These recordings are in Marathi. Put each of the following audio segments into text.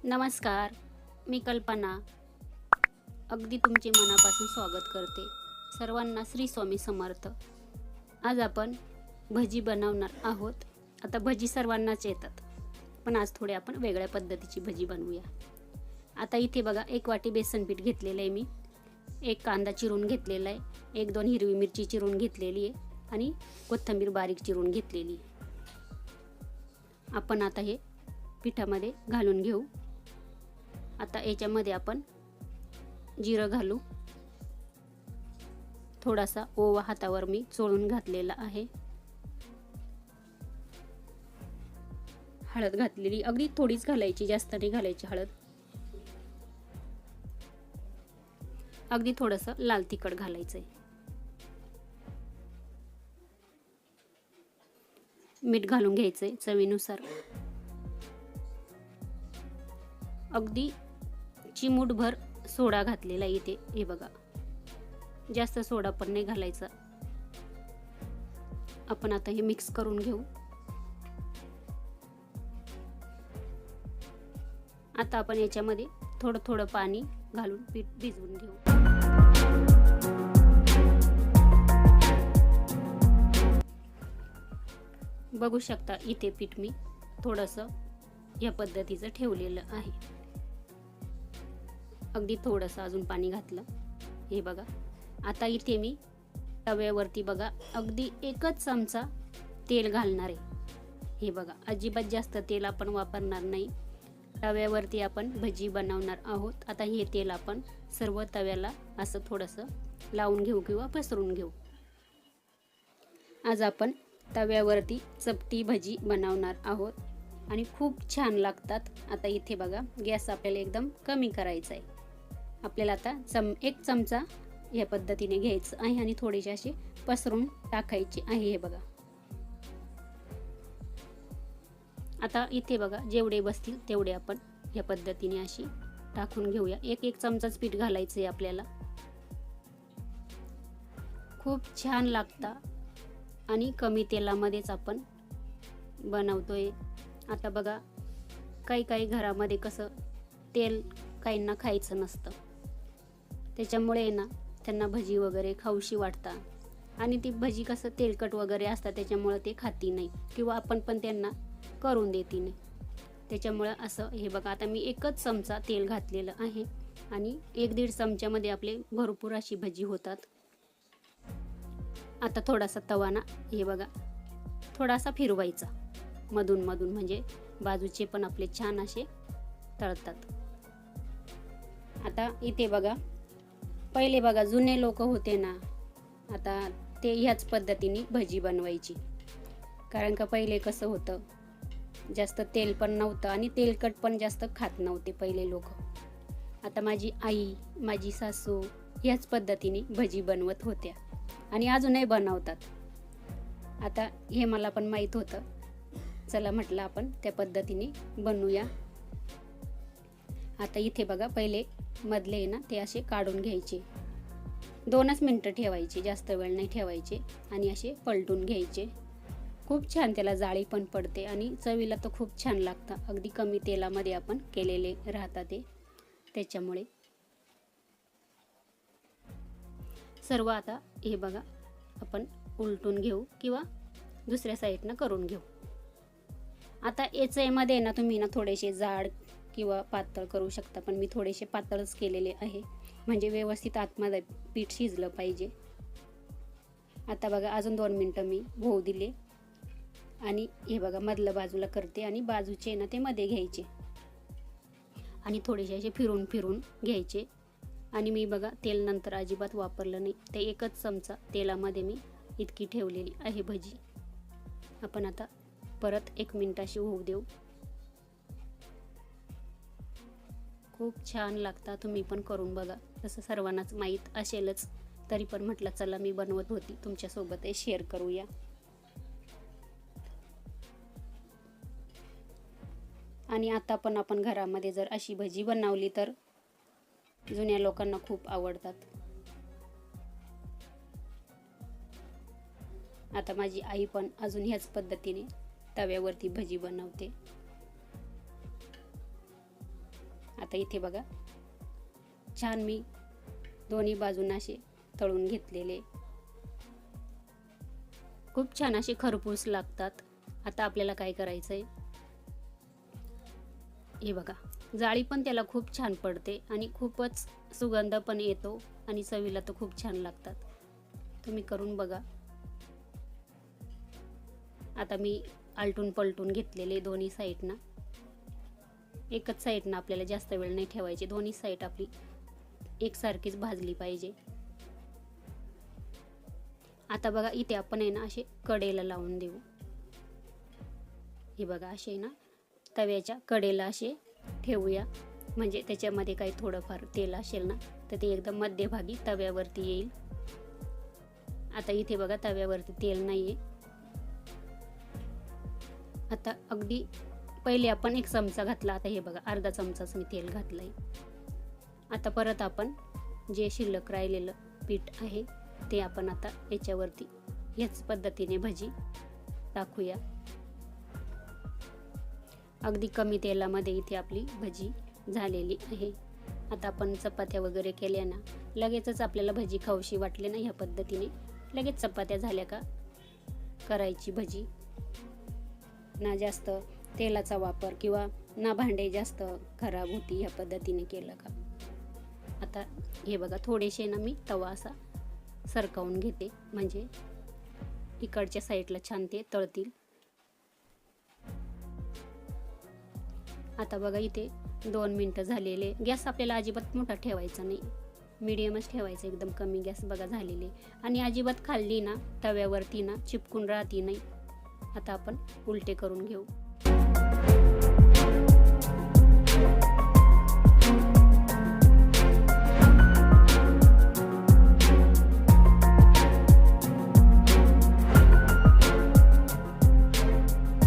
नमस्कार, मी कल्पना अगदी तुमचे मनापासून स्वागत करते. सर्वांना श्री स्वामी समर्थ. आज आपण भजी बनवणार आहोत. आता भजी सर्वांनाच येतात, पण आज थोडे आपण वेगळ्या पद्धतीची भजी बनवूया. आता इथे बघा, 1 वाटी बेसन पीठ घेतलेलं आहे मी, 1 कांदा चिरून घेतलेला आहे, 1-2 हिरवी मिरची चिरून घेतलेली आहे आणि कोथिंबीर बारीक चिरून घेतलेली आहे. आपण आता हे पिठामध्ये घालून घेऊ. आता याच्यामध्ये आपण जिरं घालू. थोडासा ओवा हातावर मी चोळून घातलेला आहे. हळद घातलेली, अगदी थोडीच घालायची, जास्त नाही घालायची हळद. अगदी थोडंसं लाल तिखट घालायचंय. मीठ घालून घ्यायचंय चवीनुसार. अगदी चिमूटभर सोडा घातलेला इथे, हे बघा. जास्त सोडा पण नाही घालायचा. आपण आता हे मिक्स करून घेऊ. आता आपण याच्यामध्ये थोडं थोडं पाणी घालून पीठ भिजवून घेऊ. बघू शकता इथे पीठ मी थोडंसं या पद्धतीचं ठेवलेलं आहे. अगदी थोडंसं अजून पाणी घातलं, हे बघा. आता इथे मी तव्यावरती बघा अगदी 1च चमचा तेल घालणार आहे. हे बघा, अजिबात जास्त तेल आपण वापरणार नाही. तव्यावरती आपण भजी बनवणार आहोत. आता हे तेल आपण सर्व तव्याला असं थोडंसं लावून घेऊ किंवा पसरून घेऊ. आज आपण तव्यावरती चपटी भजी बनवणार आहोत आणि खूप छान लागतात. आता इथे बघा, गॅस आपल्याला एकदम कमी करायचा आहे. आपल्याला आता 1 चमचा या पद्धतीने घ्यायचं आहे आणि थोडेसे असे पसरून टाकायचे आहे. हे बघा, आता इथे बघा जेवढे बसतील तेवढे आपण या पद्धतीने अशी टाकून घेऊया. 1 चमचाच पीठ घालायचं आहे आपल्याला. खूप छान लागतात आणि कमी तेलामध्येच आपण बनवतोय. आता बघा, काही घरामध्ये कसं तेल काहींना खायचं नसतं, त्याच्यामुळे ना त्यांना भजी वगैरे खाऊशी वाटतात आणि ती भजी कसं तेलकट वगैरे असतात, त्याच्यामुळे ते खाती नाही किंवा आपण पण त्यांना करून देती नाही. त्याच्यामुळं असं हे बघा, आता मी 1च चमचा तेल घातलेलं आहे आणि 1-1.5 चमच्यामध्ये आपले भरपूर अशी भजी होतात. आता थोडासा तवा ना, हे बघा, थोडासा फिरवायचा मधून मधून, म्हणजे बाजूचे पण आपले छान असे तळतात. आता इथे बघा, पहिले बघा जुने लोक होते ना, आता ते ह्याच पद्धतीने भजी बनवायची. कारण का पहिले कसं होतं, जास्त तेल पण नव्हतं आणि तेलकट पण जास्त खात नव्हते पहिले लोक. आता माझी आई, माझी सासू ह्याच पद्धतीने भजी बनवत होत्या आणि अजूनही बनवतात. आता हे मला पण माहीत होतं, चला म्हटलं आपण त्या पद्धतीने बनवूया. आता इथे बघा, पहिले मधले ना ते असे काढून घ्यायचे. 2च मिनटं ठेवायचे, जास्त वेळ नाही ठेवायचे आणि असे पलटून घ्यायचे. खूप छान त्याला जाळी पण पडते आणि चवीला तर खूप छान लागतं. अगदी कमी तेलामध्ये आपण केलेले राहतात ते, त्याच्यामुळे. सर्व आता हे बघा आपण उलटून घेऊ किंवा दुसऱ्या साईडनं करून घेऊ. आता याच्यामध्ये ना तुम्ही ना थोडेसे जाड किंवा पातळ करू शकता, पण मी थोडेसे पातळच केलेले आहे, म्हणजे व्यवस्थित आतमध्ये पीठ शिजलं पाहिजे. आता बघा, अजून 2 मिनटं मी होऊ दिले आणि हे बघा, मधलं बाजूला करते आणि बाजूचे ना ते मध्ये घ्यायचे आणि थोडेसे असे फिरून फिरून घ्यायचे. आणि मी बघा तेल नंतर अजिबात वापरलं नाही. ते 1च चमचा तेलामध्ये मी इतकी ठेवलेली आहे भजी. आपण आता परत 1 मिनिट अशी होऊ देऊ. खूप छान लागतात, तुम्ही पण करून बघा. तसं सर्वांनाच माहीत असेलच, तरी पण म्हटलं चला मी बनवत होती तुमच्यासोबतही शेअर करूया. आणि आता पण आपण घरामध्ये जर अशी भजी बनवली तर जुन्या लोकांना खूप आवडतात. आता माझी आई पण अजून ह्याच पद्धतीने तव्यावरती भजी बनवते. आता इथे बघा छान मी दोन्ही बाजूंना असे तळून घेतलेले, खूप छान असे खरपूस लागतात. आता आपल्याला काय करायचं आहे, हे बघा जाळी पण त्याला खूप छान पडते आणि खूपच सुगंध पण येतो आणि चवीला तर खूप छान लागतात. तुम्ही करून बघा. आता मी आलटून पलटून घेतलेले दोन्ही साईडना. एकच साईडना आपल्याला जास्त वेळ नाही ठेवायची, दोन्ही साईड आपली एकसारखीच भाजली पाहिजे. आता बघा इथे आपण आहे ना असे कडेला लावून देऊ. हे बघा असे ना तव्याच्या कडेला असे ठेवूया, म्हणजे त्याच्यामध्ये काही थोडंफार तेल असेल ना तर ते एकदम मध्यभागी तव्यावरती येईल. आता इथे बघा तव्यावरती तेल नाहीये. आता अगदी पहिले आपण 1 चमचा घातला, आता हे बघा अर्धा चमचाच मी तेल घातलंय. आता परत आपण जे शिल्लक राहिलेलं पीठ आहे ते आपण आता याच्यावरती याच पद्धतीने भजी टाकूया. अगदी कमी तेलामध्ये इथे आपली भजी झालेली आहे. आता आपण चपात्या वगैरे केल्या ना, लगेचच आपल्याला भजी खाऊशी वाटले ना, ह्या पद्धतीने लगेच चपात्या झाल्या का करायची भजी. ना जास्त तेलाचा वापर किंवा ना भांडे जास्त खराब होती ह्या पद्धतीने केलं का. आता हे बघा थोडेसे ना मी तवा असा सरकवून घेते, म्हणजे इकडच्या साईडला छान ते तळतील. आता बघा इथे 2 मिनिटं झालेले. गॅस आपल्याला अजिबात मोठा ठेवायचा नाही, मीडियमच ठेवायचं, एकदम कमी गॅस बघा झालेले. आणि अजिबात खाल्ली ना तव्यावरती ना चिपकून राहती नाही. आता आपण उलटे करून घेऊ.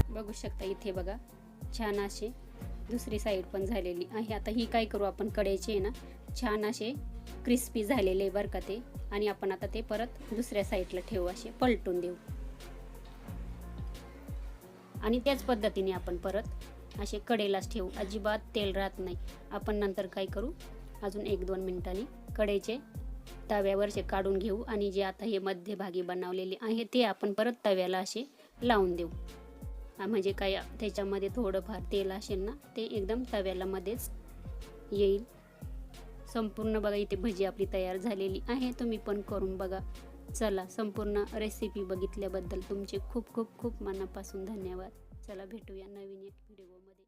बघू शकता इथे बघा छान असे दुसरी साईड पण झालेली आहे. आता ही काय करू आपण, कढईचे ना छान असे क्रिस्पी झालेले बरं का ते, आणि आपण आता ते परत दुसऱ्या साईडला ठेवू, असे पलटून देऊ. आणि त्याच पद्धतीने आपण परत असे कढईलाच ठेवू, अजिबात तेल राहत नाही. आपण नंतर काय करू, अजून 1-2 मिनिटांनी कढईचे तव्यावरचे काढून घेऊ आणि जे आता हे मध्यभागी बनवलेले आहे ते आपण परत तव्याला असे लावून देऊ. म्हणजे काय त्याच्यामध्ये थोडंफार तेल असेल ना ते एकदम तव्याला मध्येच येईल. संपूर्ण बघा इथे भजी आपली तयार झालेली आहे. तुम्ही पण करून बघा. चला, संपूर्ण रेसिपी बघितल्याबद्दल तुमचे खूप खूप खूप मनापासून धन्यवाद. चला भेटूया नवीन एक व्हिडिओमध्ये.